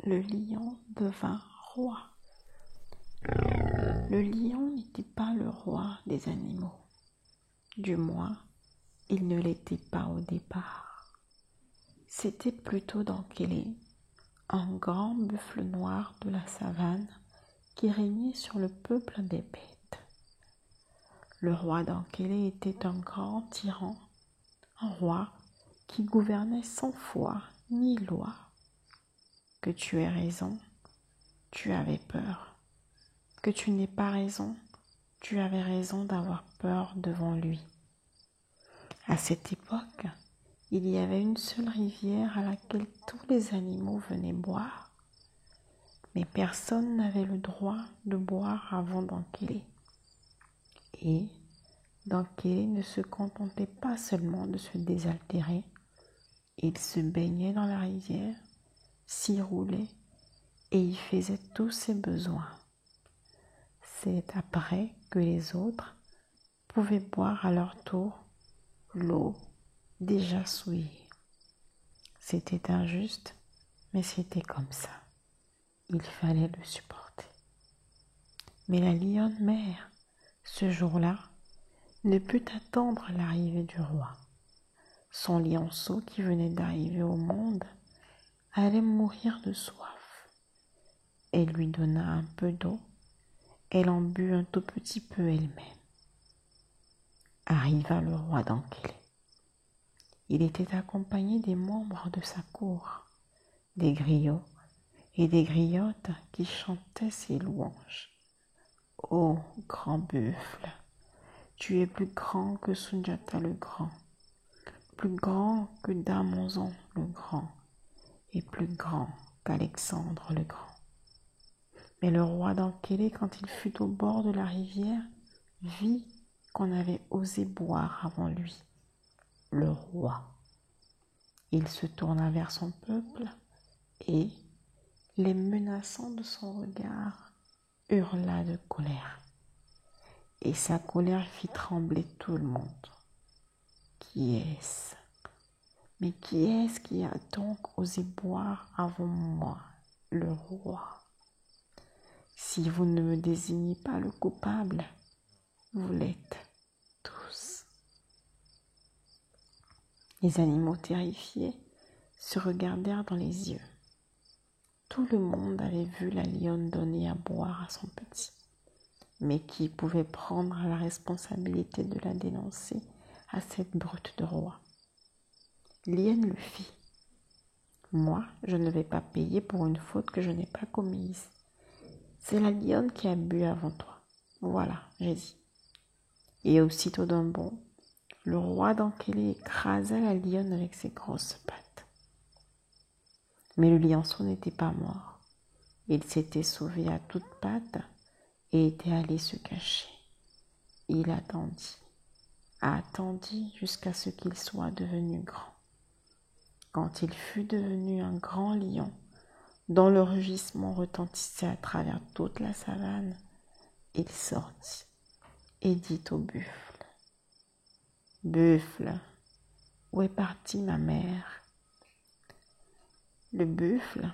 le lion devint roi. Le lion n'était pas le roi des animaux. Du moins, il ne l'était pas au départ. C'était plutôt Dankélé, un grand buffle noir de la savane qui régnait sur le peuple des bêtes. Le roi Dankélé était un grand tyran, un roi qui gouvernait sans foi ni loi. Que tu aies raison, tu avais peur. Que tu n'aies pas raison, tu avais raison d'avoir peur devant lui. À cette époque, il y avait une seule rivière à laquelle tous les animaux venaient boire, mais personne n'avait le droit de boire avant Dankélé. Et Dankélé ne se contentait pas seulement de se désaltérer, il se baignait dans la rivière, s'y roulait et y faisait tous ses besoins. C'est après que les autres pouvaient boire à leur tour l'eau déjà souillée. C'était injuste, mais c'était comme ça. Il fallait le supporter. Mais la lionne mère, ce jour-là, ne put attendre l'arrivée du roi. Son lionceau qui venait d'arriver au monde allait mourir de soif. Elle lui donna un peu d'eau. Elle en but un tout petit peu elle-même. Arriva le roi Dankélé. Il était accompagné des membres de sa cour, des griots et des griottes qui chantaient ses louanges. Ô grand buffle, tu es plus grand que Sundiata le grand, plus grand que Damonzon le grand et plus grand qu'Alexandre le grand. Mais le roi Dankélé, quand il fut au bord de la rivière, vit qu'on avait osé boire avant lui, le roi. Il se tourna vers son peuple et, les menaçant de son regard, hurla de colère. Et sa colère fit trembler tout le monde. Qui est-ce? Mais qui est-ce qui a donc osé boire avant moi, le roi? Si vous ne me désignez pas le coupable, vous l'êtes tous. Les animaux terrifiés se regardèrent dans les yeux. Tout le monde avait vu la lionne donner à boire à son petit. Mais qui pouvait prendre la responsabilité de la dénoncer à cette brute de roi? L'hyène le fit. Moi, je ne vais pas payer pour une faute que je n'ai pas commise. C'est la lionne qui a bu avant toi. Voilà, j'ai dit. Et aussitôt d'un bond, le roi Dankélé écrasa la lionne avec ses grosses pattes. Mais le lionceau n'était pas mort. Il s'était sauvé à toutes pattes et était allé se cacher. Il attendit jusqu'à ce qu'il soit devenu grand. Quand il fut devenu un grand lion, dont le rugissement retentissait à travers toute la savane, il sortit et dit au buffle: « Buffle, où est partie ma mère ?» Le buffle,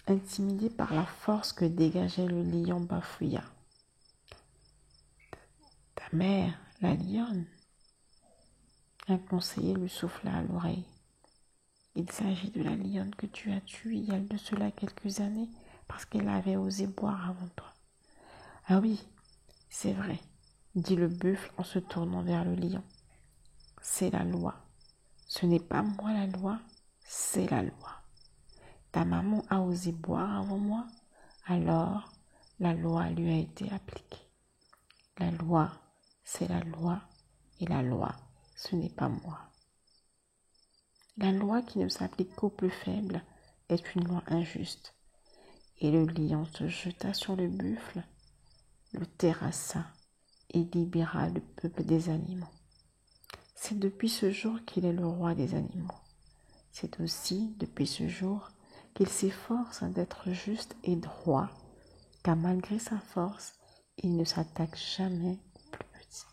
intimidé par la force que dégageait le lion, bafouilla: « Ta mère, la lionne ?» Un conseiller lui souffla à l'oreille: « Il s'agit de la lionne que tu as tuée il y a de cela quelques années parce qu'elle avait osé boire avant toi. »« Ah oui, c'est vrai, » dit le buffle en se tournant vers le lion. « C'est la loi. Ce n'est pas moi la loi, c'est la loi. Ta maman a osé boire avant moi, alors la loi lui a été appliquée. La loi, c'est la loi, et la loi, ce n'est pas moi. La loi qui ne s'applique qu'aux plus faibles est une loi injuste. » Et le lion se jeta sur le buffle, le terrassa et libéra le peuple des animaux. C'est depuis ce jour qu'il est le roi des animaux. C'est aussi depuis ce jour qu'il s'efforce d'être juste et droit, car malgré sa force, il ne s'attaque jamais aux plus petits.